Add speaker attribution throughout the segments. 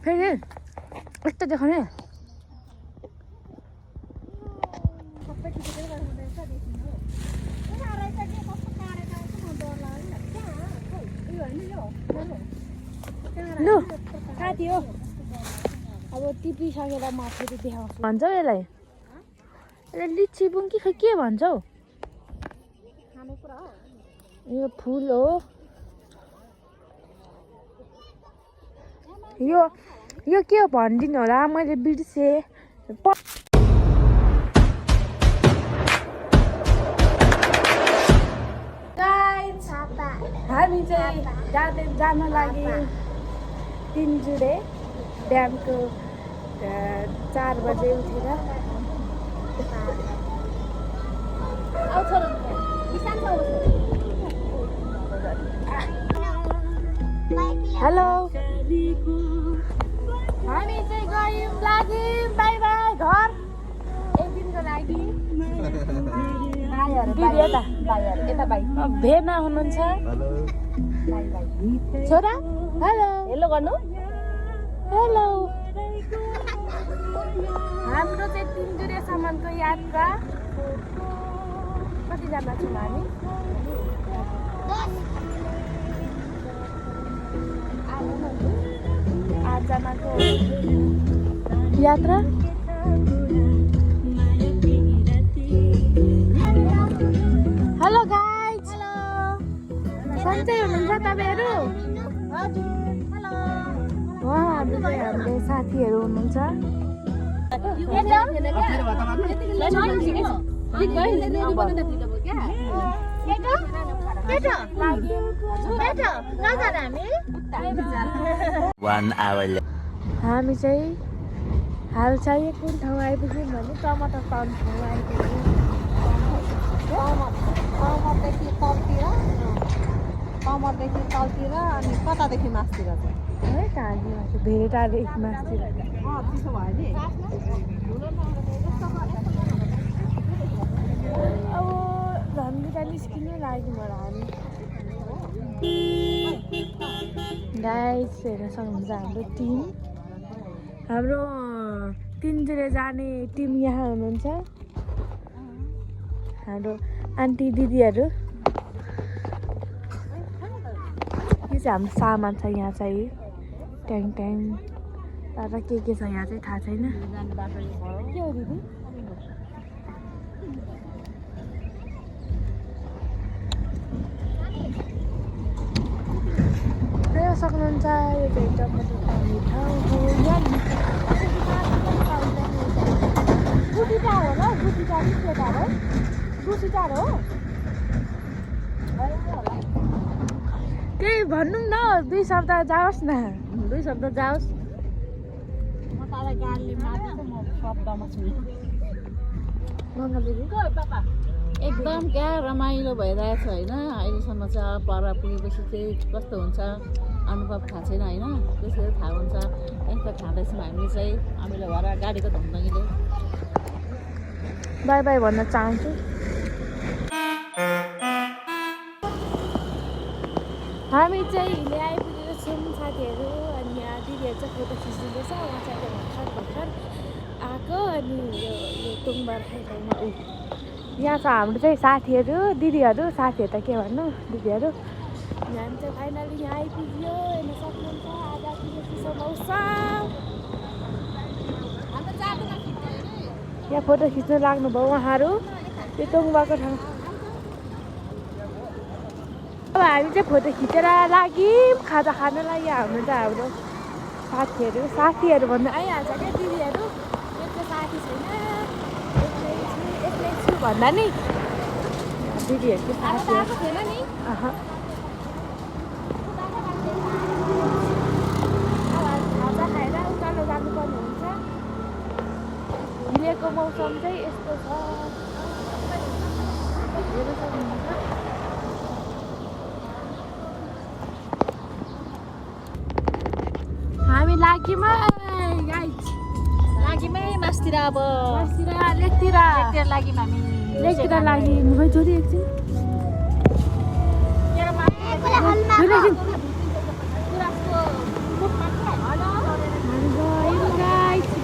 Speaker 1: फेरि यस्तो देखाउने लु साथी हो अब टिपिसकेर म फेरि देखाउँछु भन्छौ यसलाई लिची बुङ्की खै के भन्छौ यो फुल हो यो के हो भनिदिनु होला मैले बिर्सेँ हामी चाहिँ जान लागि तिनजुरे बिहानको 4 बजे उठेर हेलो हामी चाहिँ गयौँ लाग्यौँ बाई बाई घर एक दिनको लागि भेना हुनुहुन्छ छोरा हेलो हेलो गर्नु हेलो हाम्रो चाहिँ तिनजुरेसम्मको यात्रा कतिजना छौँ हामी 8 जनाको यात्रा हेलो गाइज हेलो सन्चै हुनुहुन्छ तपाईँहरू उहाँहरू चाहिँ हाम्रो साथीहरू हुनुहुन्छ हामी चाहिँ हाल चाहिँ कुन ठाउँ आइपुग्यौँ भने टमाटर पाउनु ठाउँ आइपुग्यौँ
Speaker 2: कमरदेखि तलतिर अनि कतादेखि मासतिर
Speaker 1: है टाढी मासु धेरै टाढोदेखि मासतिर
Speaker 2: चिसो भयो नि
Speaker 1: अब धन्दा निस्किनु लाग्यो मलाई गाइस हेर्न सक्नुहुन्छ हाम्रो टिम हाम्रो तिनजुरे जाने टिम यहाँ हुनुहुन्छ हाम्रो आन्टी दिदीहरू यो चाहिँ हाम्रो सामान छ यहाँ चाहिँ ट्याङ ट्याङ तर के छ यहाँ चाहिँ थाहा छैन के हो दिदी हेर्न सक्नुहुन्छ यो चाहिँ टमाटर पाउने ठाउँ हो गुटी टाढो हो गुटी टाढो के टाढो गुटी टाढो हो केही भन्नु न 2 शब्द जाओस् न 2 शब्द जाओस्
Speaker 2: म तालाई गाडीले मार्दैछ म शब्दमा छु
Speaker 1: मङ्गल दिदी
Speaker 2: एकदम क्या रमाइलो भइरहेछ होइन अहिलेसम्म चाहिँ पर पुगेपछि चाहिँ कस्तो हुन्छ अनुभव थाहा छैन होइन त्यसरी थाहा हुन्छ यस्तो खाँदैछौँ हामीले चाहिँ हामीले भएर गाडीको धमधङ्गीले
Speaker 1: बाई बाई भन्न चाहन्छु हामी चाहिँ हिँड्दै आइपुगेको छौँ साथीहरू अनि यहाँ दिदीहरू चाहिँ फोटो खिच्दैछ उहाँ चाहिँ भर्खर आएको अनि यो टुङबार खाइठाउँमा यहाँ छ हाम्रो चाहिँ साथीहरू दिदीहरू साथीहरू त के भन्नु दिदीहरू हामी चाहिँ फाइनली यहाँ आइपुग्यो हेर्न सक्नुहुन्छ आज चिसो मौसम यहाँ फोटो खिच्नु लाग्नुभयो उहाँहरू त्यो टुङबाको ठाउँ अब हामी चाहिँ फोटो खिचेर लाग्यौँ खाजा खानुलाई हाम्रो चाहिँ हाम्रो साथीहरू भन्दा आइहाल्छ क्या दिदीहरू एक साथी छैन एक्लै छु भन्दा नि दिदीहरूको साथीहरू छैन नि खाजा खाएर उकालो जानुपर्ने हुन्छ हिलेको मौसम चाहिँ यस्तो छ हेर्न सक्नुहुन्छ हामी लाग्यौँ
Speaker 2: सिक्किमै मासतिर अब
Speaker 1: मासतिर लेकतिर
Speaker 2: लाग्यौँ हामी
Speaker 1: लेकतिर लागि खै छोरी एकछिन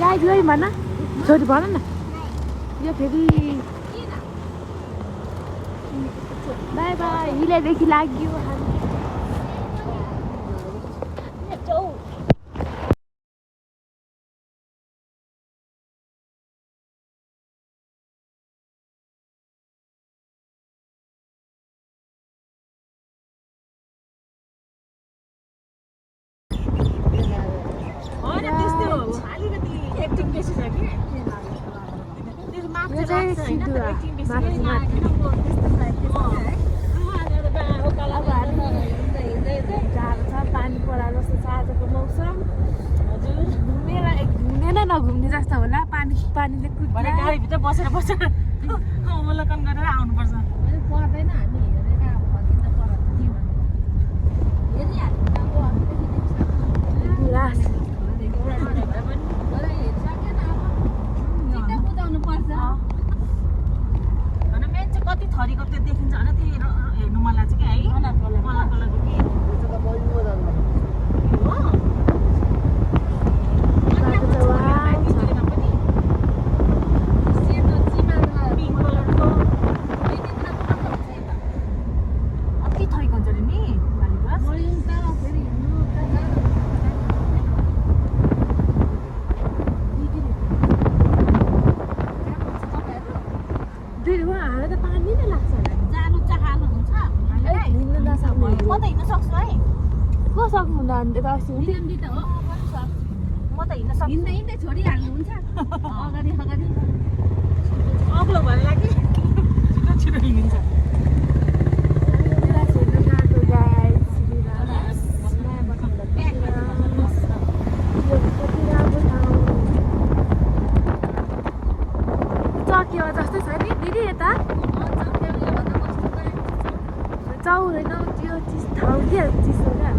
Speaker 1: गाइड गयो भन छोरी भन न यो फेरि बाई बाई हिलेदेखि लाग्यो पानी परा जस्तो छ आजको मौसम घुम्ने नघुम्ने जस्तो होला पानीले
Speaker 2: गाडीभित्र बसेर अवलोकन गरेर आउनुपर्छ पर्दैन हामी कति थरीको त्यो देखिन्छ होइन त्यो हेर्नु मन लाग्छ कि है कलरको कि कति थरीको हुन्छ नि
Speaker 1: सक्नुहुन्न भने त अस्ति
Speaker 2: म त हिँड्न सक्छु
Speaker 3: हिँड्दै छोडिहाल्नु हुन्छ अगाडि
Speaker 2: अग्लो भएर लाग्यो छिटो हिँडिन्छ
Speaker 1: चक्यो जस्तो छ नि दिदी यता चाउदैन त्यो चिज ठाउँ के चिसो क्या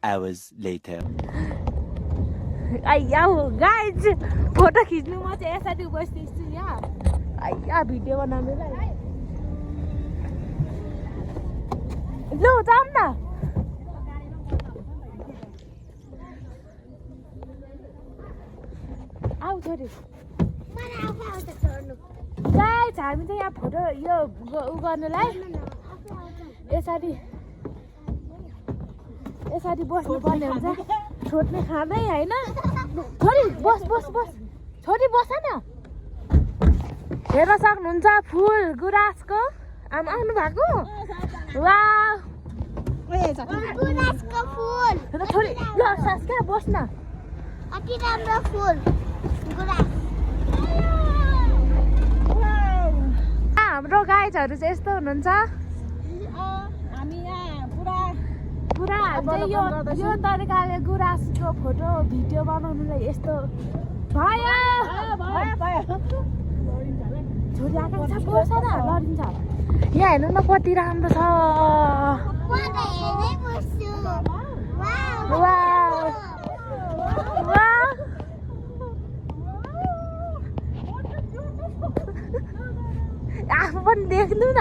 Speaker 4: hours later.
Speaker 1: आइया गाइज फोटो खिच्नु म चाहिँ यसरी बस्दैछु यहाँ आइया भिडियो बनाउनुलाई लु जाऊँ न आऊ छोरी गाइज हामी चाहिँ यहाँ फोटो यो उ गर्नुलाई यसरी बस्नुपर्ने हुन्छ छोड्ने खाँदै होइन छोरी बस छोरी बस न हेर्न सक्नुहुन्छ फुल गुराँसको आउनु भएको वा
Speaker 3: गुराँसको फुल
Speaker 1: छोरी ल सास क्या बस न
Speaker 3: अति राम्रो फुल गुराँस
Speaker 1: हाम्रो गाइजहरू चाहिँ यस्तो हुनुहुन्छ
Speaker 2: हामी यहाँ
Speaker 1: पुरा यो तरिकाले गुराँसको फोटो भिडियो बनाउनुलाई यस्तो भयो छोरी आकाङ्क्षा बस न लडिन्छ यहाँ हेर्नु न कति राम्रो छ आफू पनि देख्नु न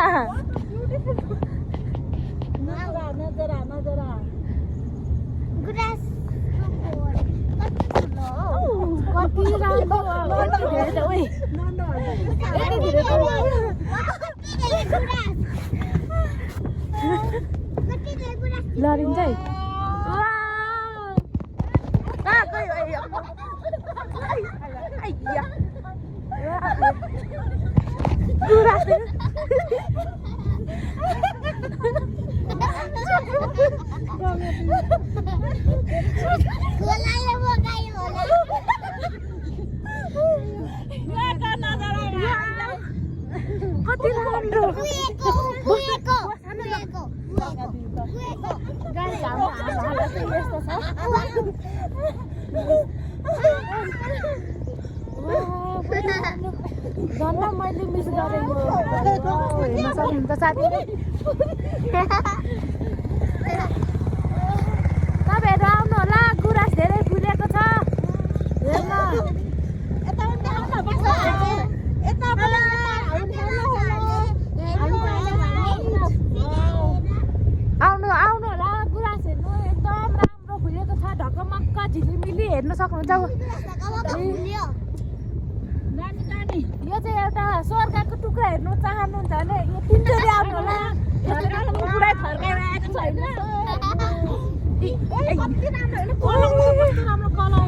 Speaker 1: कति राम्रो लडिन्छ है कति राम्रो गाडी हाम्रो हालत चाहिँ यस्तो छ झन् मैले मिस गरेँ यो हेर्न सक्नुहुन्छ साथीहरू तपाईँहरू आउनु होला गुराँस धेरै फुलेको छ हेर्न आउनु होला गुराँस हेर्नु एकदम राम्रो फुलेको छ ढकमक्क झिलिमिली हेर्न सक्नुहुन्छ यो चाहिँ एउटा स्वर्गको टुक्रा हेर्नु चाहनुहुन्छ भने यो तिनचोटि आउनु होला पुरै फर्काएर आएको छैन राम्रो कलर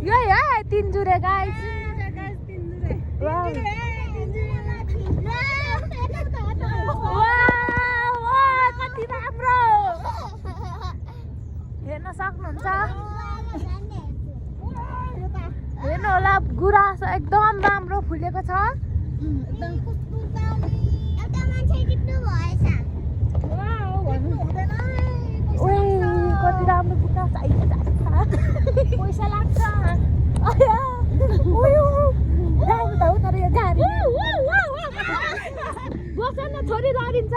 Speaker 1: यही है तिनजुरे गाइस कति राम्रो हेर्न सक्नुहुन्छ हेर्नु होला गुराँस एकदम राम्रो फुलेको छ कति राम्रो गुराँस पैसा लाग्छ तर यो गाडी बस न छोरी लडिन्छ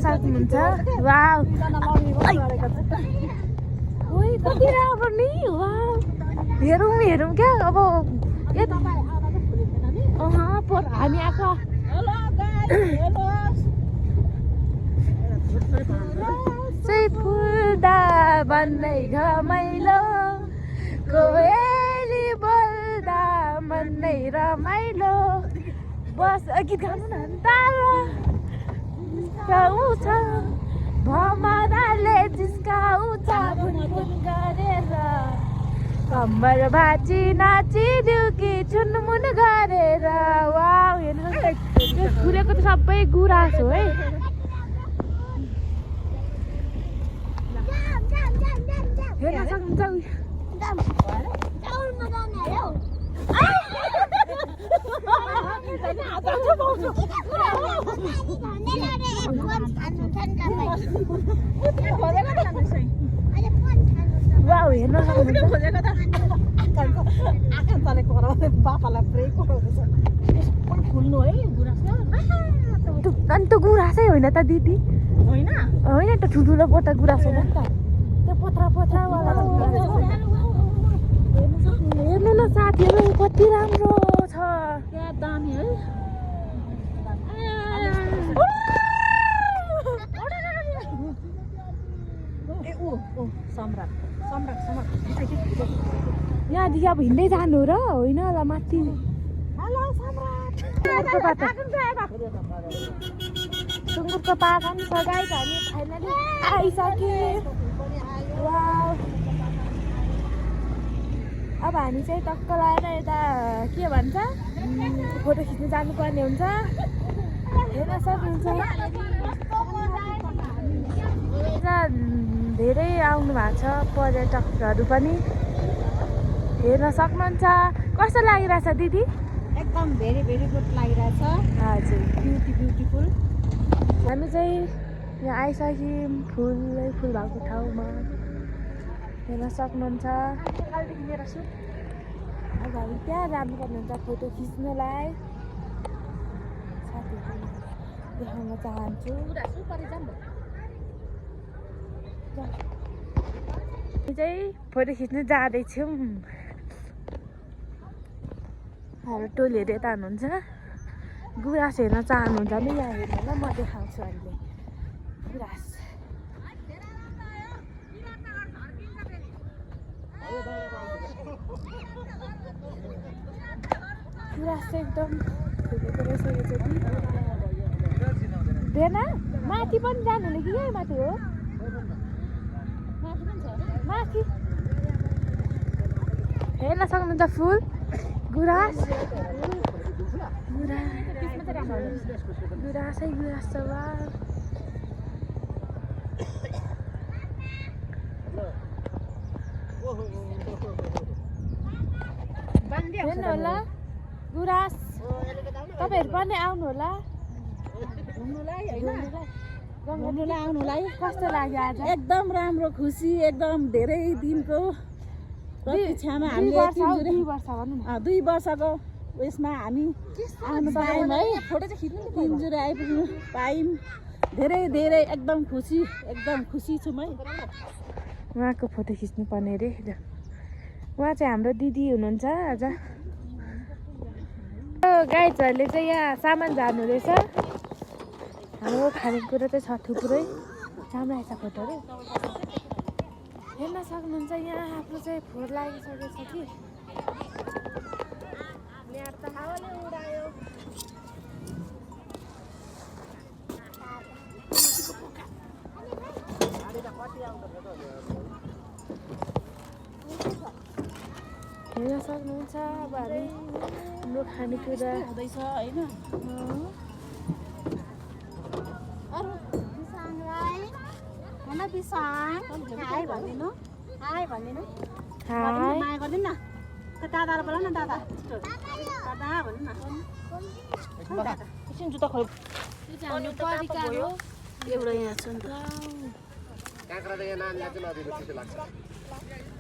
Speaker 1: सक्नुहुन्छ कति राम्रो नि हेरौँ क्या अब हामी आएको चाहिँ फुल्दा भन्दै घमाइलो कोइली बोल्दा भन्दै रमाइलो बस गीत गाउनु न जिस्काउँछ भमराले जिस्काउँछ भुनभुन गरेर कम्बर भाँची नाची डुकी छुनमुन गरेर वाउ हेर्नु फुलेको त सबै गुराँस हो है हेर्न सक्नुहुन्छ वाउ हेर्न
Speaker 2: खुल्नु है
Speaker 1: अनि त गुराँसै होइन त दिदी
Speaker 2: होइन
Speaker 1: त ठुल्ठुलो पोटा गुराँस होइन नि त त्यो पोथ्रावाला हेर्नु न साथीहरू कति राम्रो छ
Speaker 2: क्या दामी है
Speaker 1: यहाँदेखि अब हिँड्दै जानु र होइन होला माथि सुँगुरको पाखा पनि छ गाइस हामी फाइनली आइसके अब हामी चाहिँ टक्क लगाएर यता के भन्छ फोटो खिच्नु जानुपर्ने हुन्छ हेर्न सक्नुहुन्छ धेरै आउनु भएको छ पर्यटकहरू पनि हेर्न सक्नुहुन्छ कस्तो लागिरहेछ दिदी
Speaker 2: एकदम भेरी भेरी गुड लागिरहेछ
Speaker 1: हजुर
Speaker 2: ब्युटिफुल
Speaker 1: हामी चाहिँ यहाँ आइसक्यौँ फुल भएको ठाउँमा हेर्न सक्नुहुन्छ अब हामी त्यहाँ जानुपर्ने हुन्छ फोटो खिच्नलाई साथीहरू देखाउन चाहन्छु हामी चाहिँ फोटो खिच्न जाँदैछौँ हाम्रो टोलीहरू यता हुनुहुन्छ गुराँस हेर्न चाहनुहुन्छ भने यहाँ हेर्नु होला म देखाउँछु अहिले गुराँस गुराँस चाहिँ एकदम फुलेको रहेछ यो चाहिँ बेना माथि पनि जानुहुने कि यही माथि हो माथि हेर्न सक्नुहुन्छ फुल गुराँस गुराँसै गुराँस छ वा हेर्नु होला गुराँस तपाईँहरू पनि आउनु होला
Speaker 2: घुम्नुलाई होइन आउनुलाई
Speaker 1: कस्तो लाग्यो आज
Speaker 2: एकदम राम्रो खुसी एकदम धेरै दिनको प्रतीक्षामा
Speaker 1: 2
Speaker 2: हामीले
Speaker 1: वर्ष भनौँ न
Speaker 2: 2 वर्षको उयसमा हामी आउनु पायौँ है फोटो चाहिँ खिच्नु तिनजुरे आइपुग्नु पायौँ धेरै धेरै एकदम खुसी छु म
Speaker 1: उहाँको फोटो खिच्नु पर्ने अरे उहाँ चाहिँ हाम्रो दिदी हुनुहुन्छ आज गाइजहरूले चाहिँ यहाँ सामान झार्नु रहेछ हाम्रो खानेकुरा चाहिँ छ थुप्रै राम्रो आएछ फोटोहरू हेर्न सक्नुहुन्छ यहाँ आफ्नो चाहिँ फोहोर लागिसकेको छ कि यहाँ त हावाले उडायो हेर्न सक्नुहुन्छ अब हामी हाम्रो खानेकुरा
Speaker 2: हुँदैछ होइन
Speaker 3: हाई भनिदिनु
Speaker 1: हाय
Speaker 2: माया गरिदिनु न दादालाई बोला न दादा दादा भन्नु न एकछिन जुत्ता खोल
Speaker 1: हाम्रो परिकार हो
Speaker 2: एउटा यहाँ छ नि त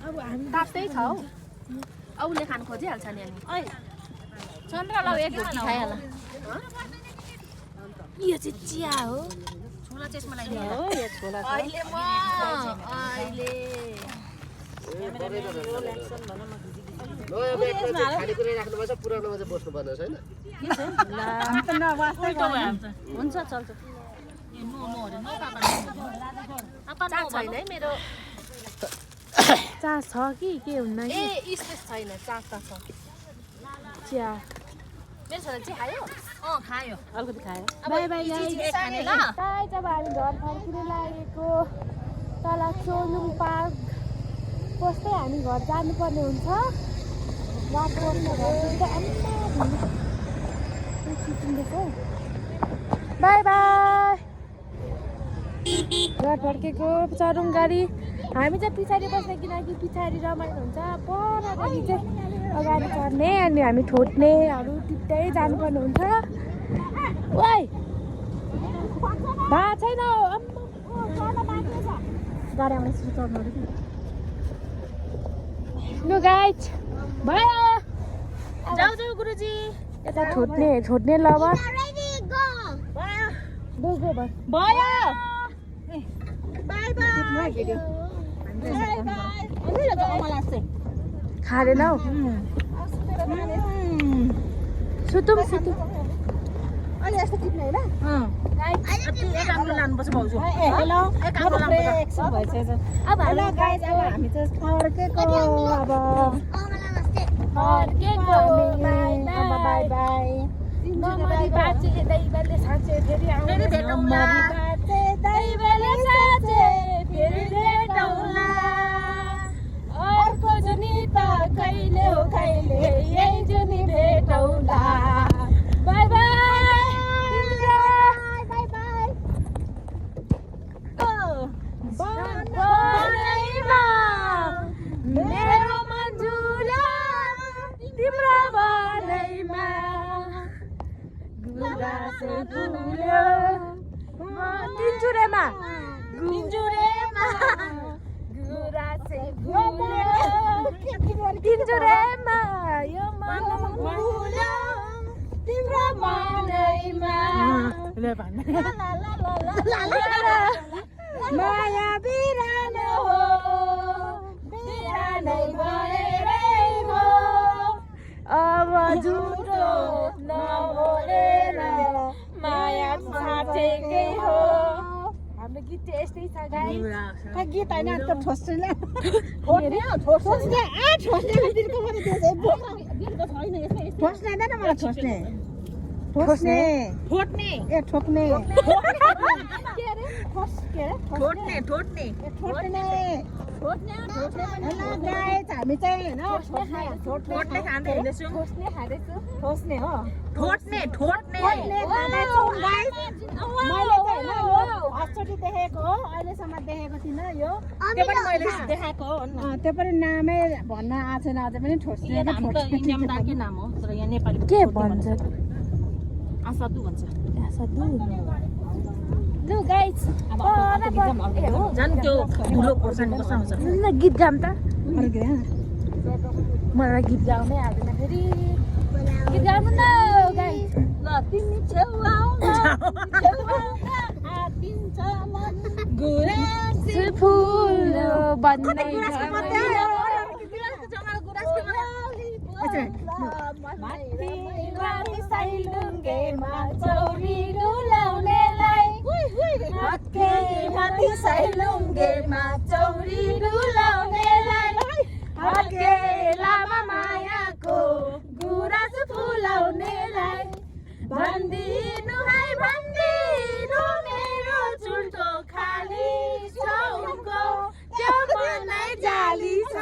Speaker 1: अब हामी
Speaker 3: तातै छ हौ औले खान खोजिहाल्छ नि अनि चन्द्रलाई एक ढुकी खाइहाल
Speaker 1: यो चाहिँ चिया हो
Speaker 3: छोला चेस्मा
Speaker 2: हो यो छोला छ हुन्छ चल्छ
Speaker 3: छैन है मेरो
Speaker 1: चास छ कि के हुन्न कि
Speaker 3: इस्टेस छैन चास्ता छ
Speaker 1: चिया
Speaker 3: मेरो छोरा चाहिँ खायो खायो
Speaker 2: अलिकति खायो
Speaker 1: बाई बाई
Speaker 3: खाने ल
Speaker 1: गाइज अब हामी घर फर्किन लागेको तल सोलुङ पार्क पस्दै हामी घर जानुपर्ने हुन्छ बाटो बाई बाई घर फर्केको चढौँ गाडी हामी चाहिँ पछाडि बस्ने किनकि पछाडि रमाइलो हुन्छ परदेखि चाहिँ अगाडि चढ्ने अनि हामी ठोट्नेहरू टिप्दै जानुपर्ने हुन्छ ओइ भएको छैन गाडी आउँछ चढ्नु लु गाइज भयो
Speaker 3: जाऊ जाऊ गुरुजी
Speaker 1: यता छोड्ने लबर
Speaker 2: भयो बाई बाई
Speaker 1: खाँदैन हौ सुतौँ
Speaker 2: अहिले यस्तो टिप्ने होइन एक आम्रो लानुपर्छ भाउजू हेलो एकछिन भइसकेछ
Speaker 1: अब
Speaker 2: हेलो गाइज अब हामी चाहिँ फर्केको अब
Speaker 1: फर्केको
Speaker 2: बाई बाई
Speaker 1: नमरी बाँचे दैवले साँचे फेरि आउने
Speaker 3: भेटौँला।
Speaker 1: बाँचे दैवले साँचे फेरि भेटौँला अर्को जुनी त कहिले हो कहिले यही जुनी भेटौँला बाई बाई
Speaker 3: बाई बाई
Speaker 1: बनैमा मेरो मन्जुला तिम्रो बनैमा गुराँसे फुल्यो तिनजुरेमा गुराँसे फुल्यो तिनजुरेमा यो मन फुल्यो तिम्रो मनैमा माया बिरानो हो बिरानै भएरै हो अब झुटो नबोलेर माया साँचेकै हो हाम्रो गीत चाहिँ यस्तै छ गाई
Speaker 2: गीत होइन त्यो ठोस्ने ठोस्ने ए ठोक्ने
Speaker 3: ठोट्ने
Speaker 2: गाइस हामी चाहिँ हैन ठोट्ने खाँदै हिँड्दैछौँ ठोस्ने हो ठोट्ने खाँदैछौँ गाइस मैले चाहिँ हैन यो फर्स्टचोटि देखेको हो अहिलेसम्म देखेको थिइनँ यो त्यो पनि मैले देखाएको हो त्यो पनि नामै भन्न आएको छैन अझै पनि ठोस्ने इन्डियामा के नाम हो तर यहाँ नेपालीमा
Speaker 1: के भन्छ
Speaker 2: आसादु भन्छ
Speaker 1: लु गाइस
Speaker 2: झन् त्यो ठुलो खोर्सानी कस्तो आउँछ
Speaker 1: गीत गाउँ त मलाई गीत गाउनै आउँदैन फेरि गीत गाउनु न गाइस
Speaker 2: ल तिमी छेउ आउन आतिन्छ मन गुराँस
Speaker 1: फुल बन्दै
Speaker 2: साइलुङ्गेमा चौरी डुलाउनेलाई माथि साइलुङ्गेमा चौरी डुलाउनेलाई हर्के लामा मायाको गुराँस फुलाउनेलाई भन्दिनु है भन्दिनु मेरो चुल्टो खाली छ उनको त्यो मनै जाली छ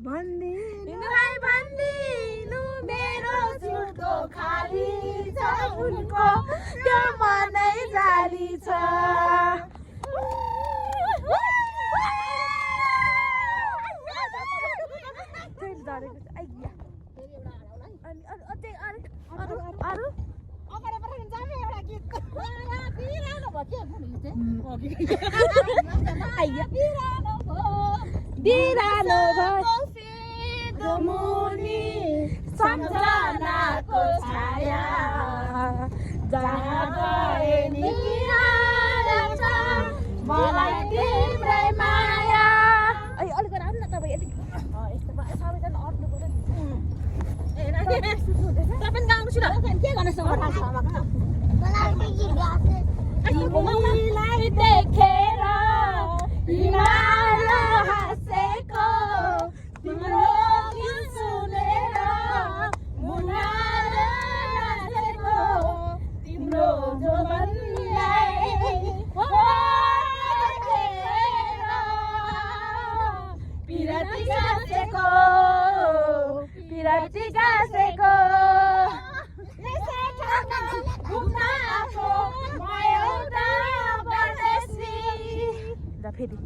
Speaker 2: भन्दिनु है भन्दिनु मेरो चुल्टो खाली छ उनको त्यो मनै जाली छ बिरानो भयो मुनि सम्झनाको छाया जहाँ गए नि मलाई तिम्रै माया
Speaker 1: अलिक राम्रो न तपाईँ यति यस्तो सबैजना अट्नु पर्यो
Speaker 2: तपाईँ गाउनु छु के
Speaker 1: तिमीलाई देखेर हिमाल हाँसेको तिम्रो गीत सुनेर मुनाल नाचेको तिम्रो जोबनलाई देखेर पिरती गाँसेको घुम्न आएको म एउटा परदेशी फेरि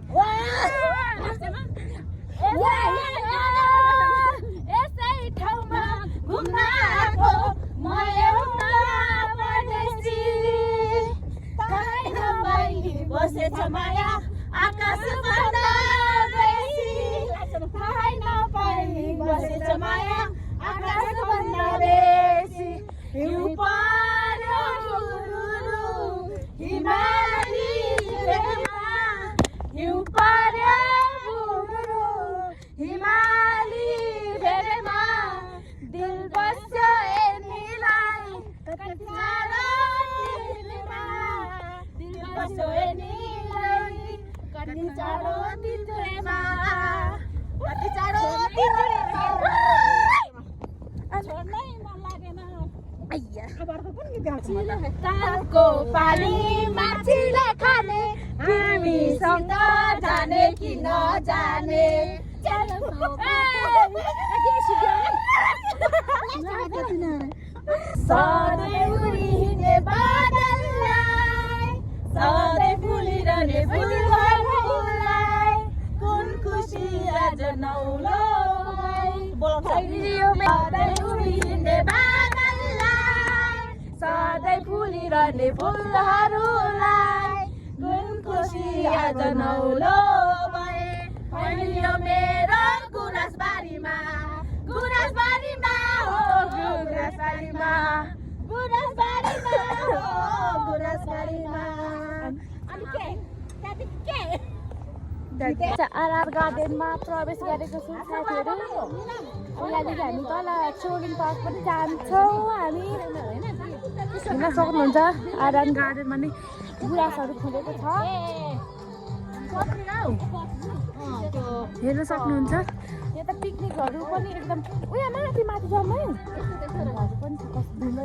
Speaker 1: यसै ठाउँमा घुम्न आएको म एउटा परदेशी थाहै नपाई बसेछ माया आकाश भन्दा बेसी थाहै नपाई बसेछ माया आकाश भन्दा बेसी हिउँ पर्यो हुरुरु हिमाली भेगमा हिउँ पर्यो हुरुरु हिमाली भेगमा दिल बस्यो एनीलाई कति टाढो तिमीमा दिल बस्यो एनीलाई कति टाढो तिमीमा कति टाढो तिमीमा छोड्नै मन लागेन तालको पानी माछीले खाने हामीसँग जाने कि नजाने सधैँ उडिने बादललाई सधैँ फुलिरहने फुलहरूलाई कुन खुसी आज नौलो सधैँ उडिने बादललाई सधैँ फुलिरहने फुलहरूलाई कुन खुसी आज नौलो भए फैलियो मेरो गुराँसबारीमा हो गुराँसबारीमा हो गुराँसबारीमा आरआर गार्डनमा प्रवेश गरेको छौँ साथीहरू यहाँदेखि हामी तल चोलिङ पार्क पनि जान्छौँ हामी हेर्न सक्नुहुन्छ आरआर गार्डनमा नि गुराँसहरू फुलेको छ हेर्न सक्नुहुन्छ यता पिकनिकहरू पनि एकदम उयो माथि जाउँ है पनि ढुङ्गा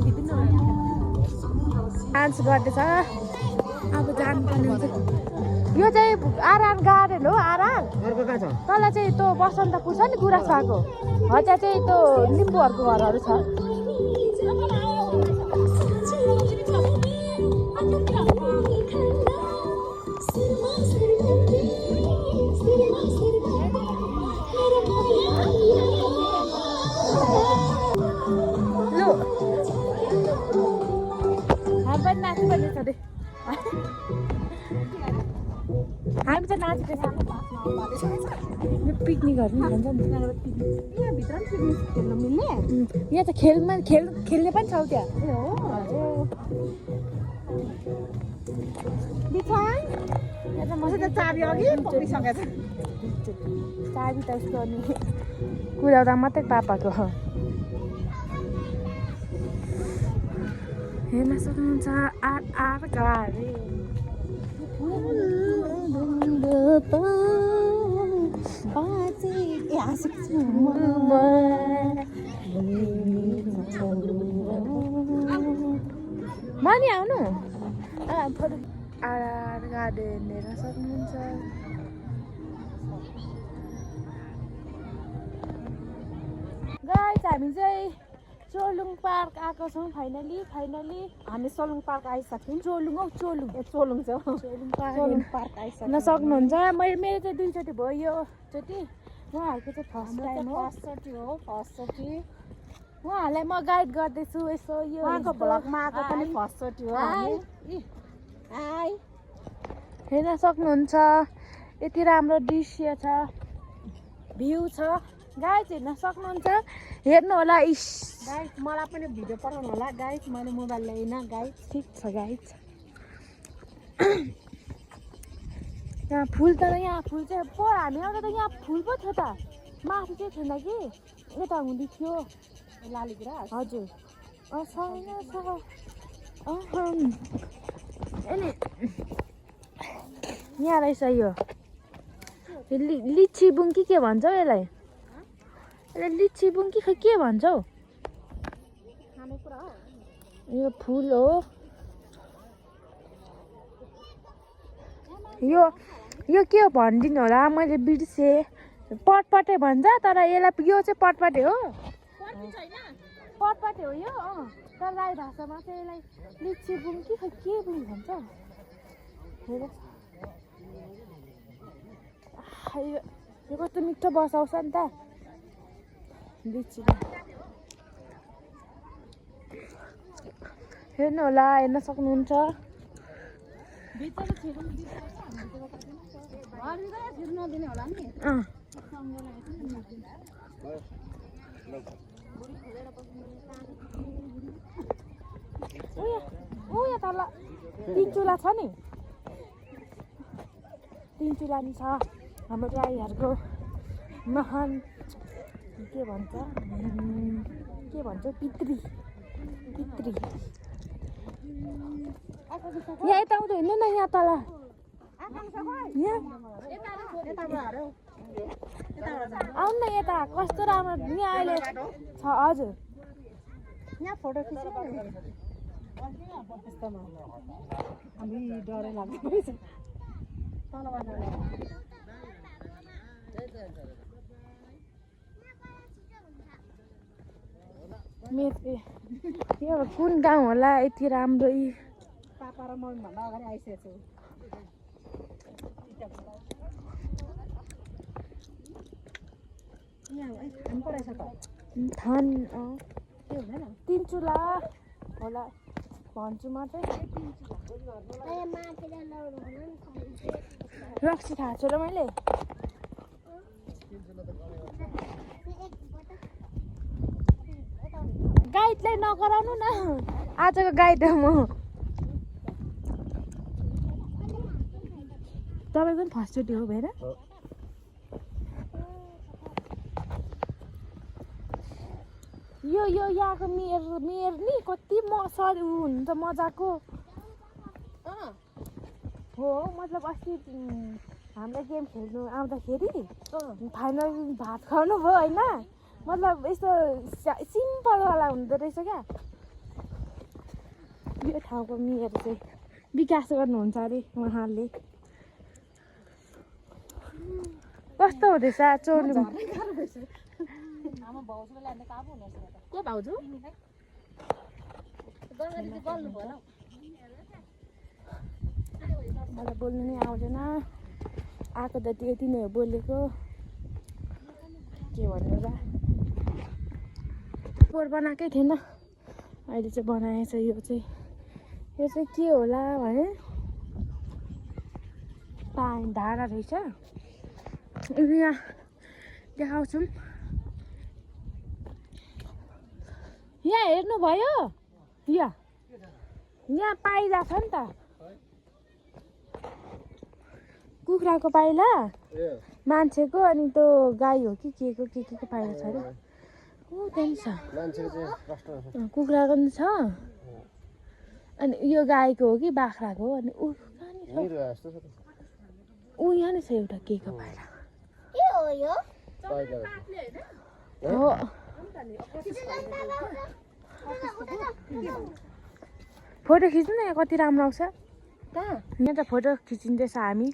Speaker 1: देखिन्छ माथि डान्स गर्दैछ अब जानुपर्ने हुन्छ यो चाहिँ आरआर गार्डन हो आरआर तल चाहिँ त्यो बसन्तपुर छ नि गुराँसको त्यहाँ चाहिँ त्यो लिम्बूहरूको घरहरू छ हामी चाहिँ नाच्दैछ पिकनिकहरू नि भन्छ नि
Speaker 2: यहाँभित्र पनि पिकनिक खेल्नु मिल्ने
Speaker 1: यहाँ त खेल्ने पनि छ त्यहाँ
Speaker 2: चाबी अघि पक्रिसकेछ
Speaker 1: चाबी त उसको अनि कुदाउँदा मात्रै पापाको हो हेर्न सक्नुहुन्छ आर गाडी मानि आउनु आर गार्डन हेर्न सक्नुहुन्छ गाइस हामी चाहिँ चोलुङ पार्क आएको छौँ फाइनली
Speaker 2: हामी सोलुङ पार्क आइसक्यौँ
Speaker 1: चोलुङ हौ चोलुङ
Speaker 2: चोलुङ छ
Speaker 1: चोलुङ
Speaker 2: सोलुङ पार्क आइसक्यौँ
Speaker 1: सक्नुहुन्छ मेरो चाहिँ दुईचोटि भयो यो चोटि उहाँहरूको चाहिँ फर्स्ट टाइम हो
Speaker 2: फर्स्टचोटि
Speaker 1: उहाँहरूलाई म गाइड गर्दैछु यसो यो
Speaker 2: उहाँको भ्लगमा आएको पनि फर्स्टचोटि हो
Speaker 1: हेर्न सक्नुहुन्छ यति राम्रो दृश्य छ भ्यू छ गाइस हेर्न सक्नुहुन्छ हेर्नु होला इस
Speaker 2: गाइस मलाई पनि भिडियो पठाउनु होला गाइस मैले मोबाइल ल्याइन गाइस
Speaker 1: ठिक छ गाइस यहाँ फुल त यहाँ फुल चाहिँ पो हामी आउँदा त यहाँ फुल पो थियो त माथि चाहिँ थिएन कि यता हुँदै थियो
Speaker 2: लालीगुराँस
Speaker 1: हजुर यहाँ रहेछ यो लिची बुङ कि के भन्छ हौ यसलाई लिची बुङ कि खै के भन्छ हौ यो फुल हो यो के हो भनिदिनु होला मैले बिर्सेँ पटपटे भन्छ तर यसलाई यो चाहिँ पटपटे हो पटपटे हो यो तर राई भाषामा चाहिँ यसलाई लिची बुङ कि खै के बुङ भन्छ यो कस्तो मिठो बसाउँछ नि त लिची हेर्नु होला हेर्न सक्नुहुन्छ
Speaker 2: नदिने होला नि
Speaker 1: यहाँ तल तीन चुला छ नि तीन चुला नि छ हाम्रो राईहरूको महान के भन्छ पितृ यहाँ यता आउँदै हिँड्नु न यहाँ तल आउनु न यता कस्तो राम्रो यहाँ अहिले छ हजुर
Speaker 2: यहाँ फोटो खिच्नु हामी डरै लाग्छ तलबाट
Speaker 1: यो कुन गाउँ होला यति राम्रो
Speaker 2: पापा र मम्मी भन्दा अगाडि आइसकेको छु
Speaker 1: थान तीन चुला होला भन्छु म चाहिँ रक्सी थाहा छु र मैले गाइडलाई नगराउनु न आजको गाइड म तपाईँ पनि फर्स्टचोटि हो भएर यो यहाँको मेयर नि कति सरी हुनुहुन्छ मजाको हो मतलब अस्ति हामीलाई गेम खेल्नु आउँदाखेरि फाइनल भात खुवाउनु भयो होइन मतलब यस्तो सिम्पलवाला हुँदो रहेछ क्या यो ठाउँको मेयर चाहिँ विकास गर्नुहुन्छ अरे उहाँले। कस्तो हुँदैछ चोलुङ?
Speaker 3: को भाउजू
Speaker 1: मलाई बोल्नु नै आउँदैन, आएको त त्यति नै हो बोलेको, के भन्नु र। पोहोर बनाएकै थिएन, अहिले चाहिँ बनाएछ। यो चाहिँ के होला भने धारा रहेछ। यहाँ देखाउँछौँ, यहाँ हेर्नुभयो, यहाँ पाइला छ नि त, कुखुराको पाइला, मान्छेको, अनि त्यो गाई हो कि के को पाइला छ अरे। ऊ त्यहाँ छ, कुखुराको पनि छ, अनि यो गाईको हो कि बाख्राको हो। अनि ऊ यहाँ नै छ एउटा के को पाइला हो। फोटो खिच्नु न, यहाँ कति राम्रो आउँछ। यहाँ त फोटो खिचिँदैछ हामी।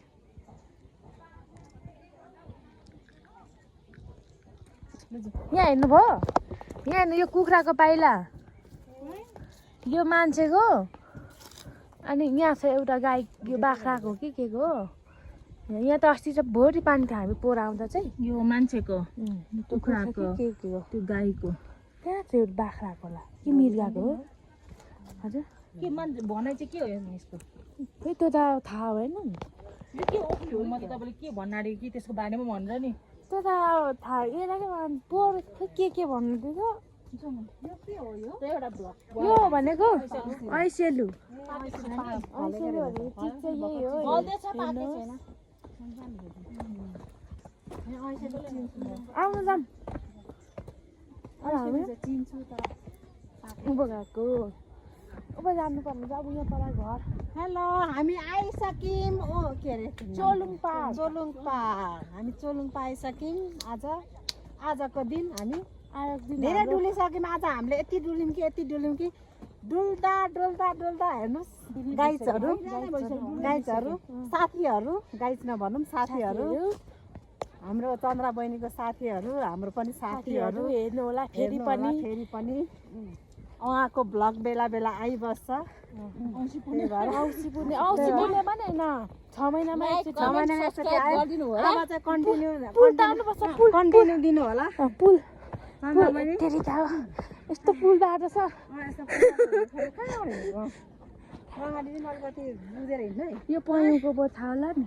Speaker 1: यहाँ हेर्नुभयो, यहाँ हेर्नु, यो कुखुराको पाइला, यो मान्छेको, अनि यहाँ छ एउटा गाई, यो बाख्राको कि के को। यहाँ त अस्ति चाहिँ भोलि पानी थियो हामी पोहोर आउँदा चाहिँ।
Speaker 3: यो मान्छेको,
Speaker 1: कुखुराको के हो,
Speaker 3: त्यो गाईको,
Speaker 1: त्यहाँ चाहिँ एउटा बाख्राको होला कि मिर्गाको हो। हजुर
Speaker 3: के मान्छे भनाइ चाहिँ के हो यसको?
Speaker 1: खोइ त्यो त थाहा भएन नि।
Speaker 3: यो के हो? म त तपाईँले के भन्न आँटेको कि त्यसको बारेमा भनेर नि।
Speaker 1: त्यो त थाहा यसलाई पोहोर के भन्नु थियो।
Speaker 3: यो के हो? यो एउटा ब्लक
Speaker 1: यो भनेको ऐसेलु भनेको चिज चाहिँ यही हो। आउनु जाम उँभो गएको, उँभो जानुपर्ने चाहिँ अब यहाँ पर घर।
Speaker 2: हेलो, हामी आइसक्यौँ। ओ के अरे,
Speaker 1: चोलुङ पार्क।
Speaker 2: हामी चोलुङ आइसक्यौँ। आजको दिन हामी
Speaker 1: आएको दिन
Speaker 2: धेरै डुलिसक्यौँ। आज हामीले यति डुल्यौँ कि डुल्दा हेर्नुहोस्, गाइजहरू, साथीहरू, गाइज नभनौँ, साथीहरू, हाम्रो चन्द्रा बहिनीको साथीहरू, हाम्रो पनि साथीहरू
Speaker 1: हेर्नु होला। फेरि
Speaker 2: पनि उहाँको भ्लग बेला आइबस्छ।
Speaker 1: औँसी पुग्ने पनि होइन, 6 महिनामा एकचोटि
Speaker 2: आयो। अब चाहिँ कन्टिन्यू दिनु होला।
Speaker 1: पुल यस्तो पुल बाटो छ। यो पयुँको पो थाहा होला नि।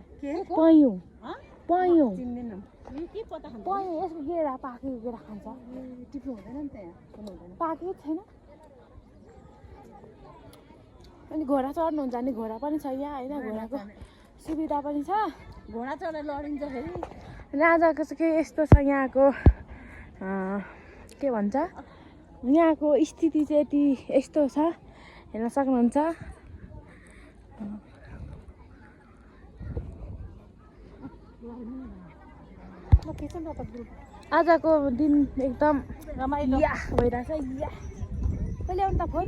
Speaker 1: पयुँ यसको गेडा, पाकेको गेडा खान्छ।
Speaker 2: टिप्नु हुँदैन नि त, यहाँ
Speaker 1: पाकेको छैन। अनि घोडा चढ्नुहुन्छ भने घोडा पनि छ यहाँ होइन, घोडाको सुविधा पनि छ।
Speaker 2: घोडा चढेर लडिन्छ फेरि।
Speaker 1: अनि आजको चाहिँ के यस्तो छ यहाँको, के भन्छ, यहाँको स्थिति चाहिँ यस्तो छ, हेर्न सक्नुहुन्छ। आजको दिन एकदम
Speaker 2: रमाइलो
Speaker 1: भइरहेछ। कहिले आउनु त फोन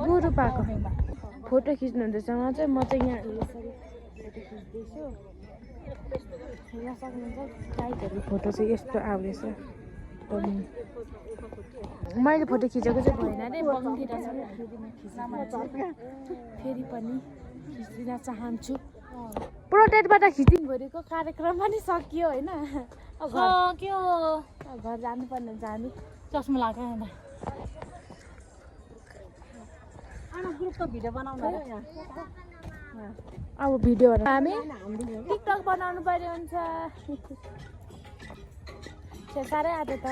Speaker 1: गुरुपाको फोटो खिच्नुहुँदैछ उहाँ चाहिँ। म चाहिँ यहाँ यसरी फोटो खिच्दैछु, हेर्न सक्नुहुन्छ। गाइडहरूको फोटो चाहिँ यस्तो आउँदैछ। मैले फोटो खिचेको चाहिँ भएन अरे, बङ्गिरहेको छ। फेरि पनि खिचिदिन चाहन्छु। प्रोटेटबाट खिचिदिनु भोलिको कार्यक्रम पनि सकियो होइन, घर जानुपर्ने हुन्छ हामी।
Speaker 3: चस्मा लाग्यो नि
Speaker 2: ग्रुपको भिडियो बनाउनु हो यहाँ।
Speaker 1: अब भिडियोहरू हामी टिकटक बनाउनु पर्यो हुन्छ। साह्रै आदत त है।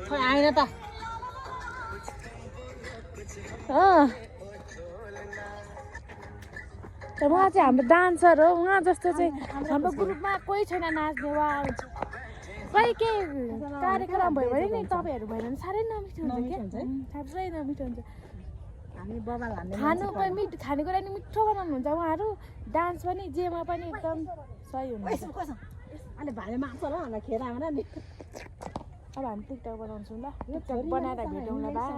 Speaker 3: खै आएन त।
Speaker 1: उहाँ चाहिँ हाम्रो डान्सर हो। उहाँ जस्तो चाहिँ हाम्रो ग्रुपमा कोही छैन नाच्ने। वा खै के कार्यक्रम भयो भने नि तपाईँहरू भयो भने साह्रै नमिठो हुन्छ क्या, साह्रै नमिठो हुन्छ।
Speaker 2: हामी बबाल हान्ने
Speaker 1: खानु पनि खानेकुरा नि मिठो बनाउनुहुन्छ उहाँहरू। डान्स पनि जेमा पनि एकदम सही हुन्छ
Speaker 2: अहिले भाले माग्छ ल हामीलाई खेदामा नि
Speaker 1: अब हामी टिकटक बनाउँछौँ ल टिकटक बनाएर भेटौँला बाई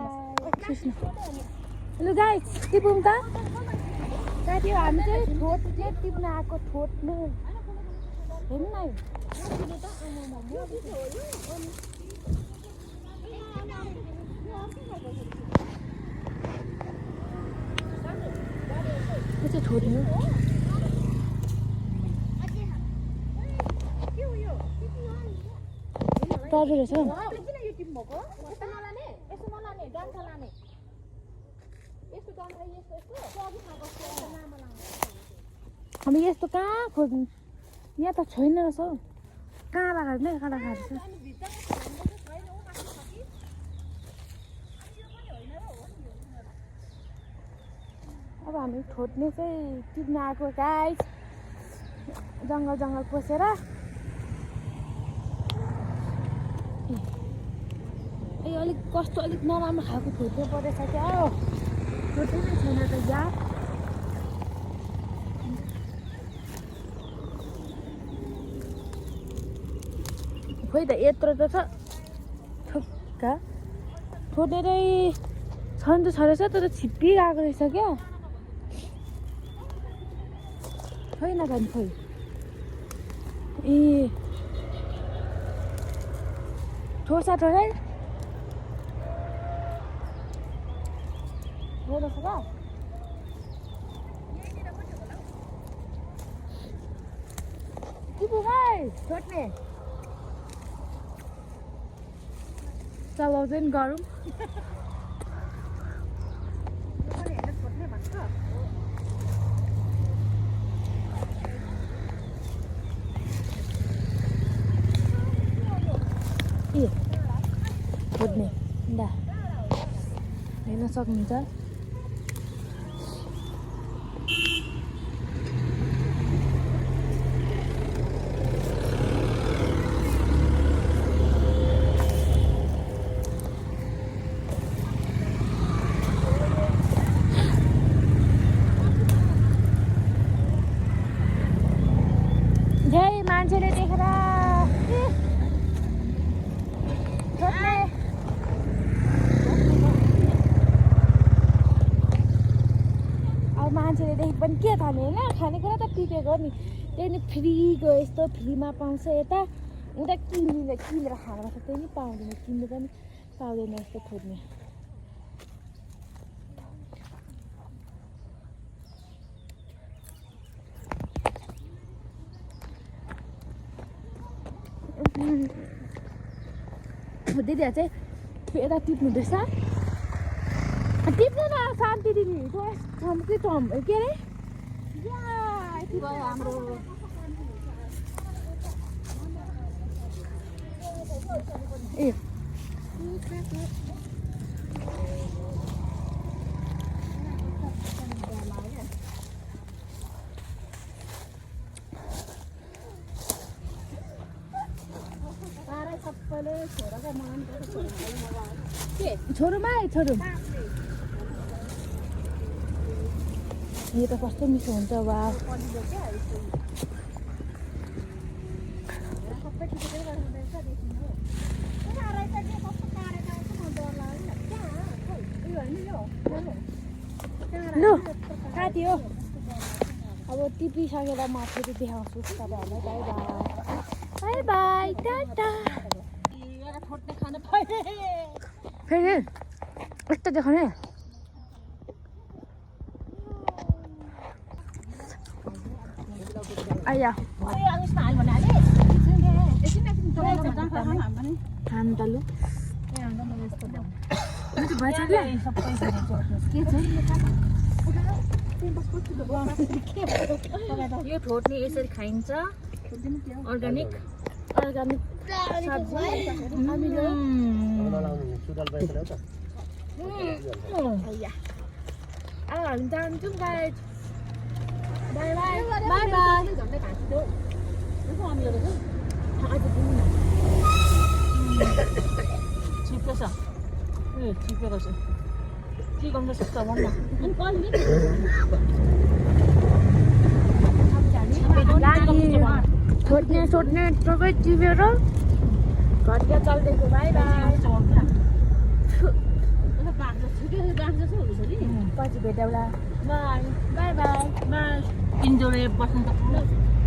Speaker 1: लु गाइस टिपौँ त साथी हामी चाहिँ ठोटले टिप्न आएको ठोट्नु हेर्नु न यो चाहिँ ठोट्नु टर्जु रहेछ हामी यस्तो कहाँ खोज्नु यहाँ त छैन रहेछ हौ कहाँ लगाएर नै कहाँ लगाएर छ अब हामी ठोट्ने चाहिँ टिप्न आएको गाइस जङ्गल पसेर ए अलिक कस्तो अलिक नराम्रो खालको ठोट्नु परेछ क्या हो ठोट्नु नै छैन त यार खोइ त यत्रो त छ ठुक्का ठोटेरै छन् त छ रहेछ तर छिप्पिरहेको रहेछ क्या छैन त नि खोइ ए ठोसा ठोरै रहेछ क्या टिपु गाइस ठोट्ने चलाउँदै नि गरौँ ए खोज्ने ल हेर्न सक्नुहुन्छ जय मान्छेले देखेर अब मान्छेले देखेको पनि के थाल्ने होइन खानेकुरा त टिपेको नि त्यही नि फ्रीको यस्तो फ्रीमा पाउँछ यता उता किनेर खानुपर्छ त्यही नि पाउँदैन किन्नु पनि पाउँदैन यस्तो खोज्ने दिदीहरू चाहिँ यता टिप्नुहुँदैछ टिप्नु न शान्ति दिदी के अरे
Speaker 2: हाम्रो
Speaker 1: ए छोरोमा छोरो यो त कस्तो मिठो हुन्छ वा लु साथी हो अब टिपिसकेर म फेरि देखाउँछु तपाईँहरूलाई by bye bye by Tata फेरि यस्तो देखाउने आया खानु त लु
Speaker 3: यो ठोट्ने यसरी खाइन्छ अर्ग्यानिक
Speaker 1: सब्जी हामीले अब हामी जान्छौँ guys bye bye bye bye
Speaker 2: छिप्पेछ ए छिप्पेको छ के गर्नु सक्छ भन्दा
Speaker 1: छोड्ने सबै टिपेर घरतिर चल्दैछु बाई बाई पछि भेटौँला बाई बाई बाई
Speaker 2: इन्जोरे बस्नु त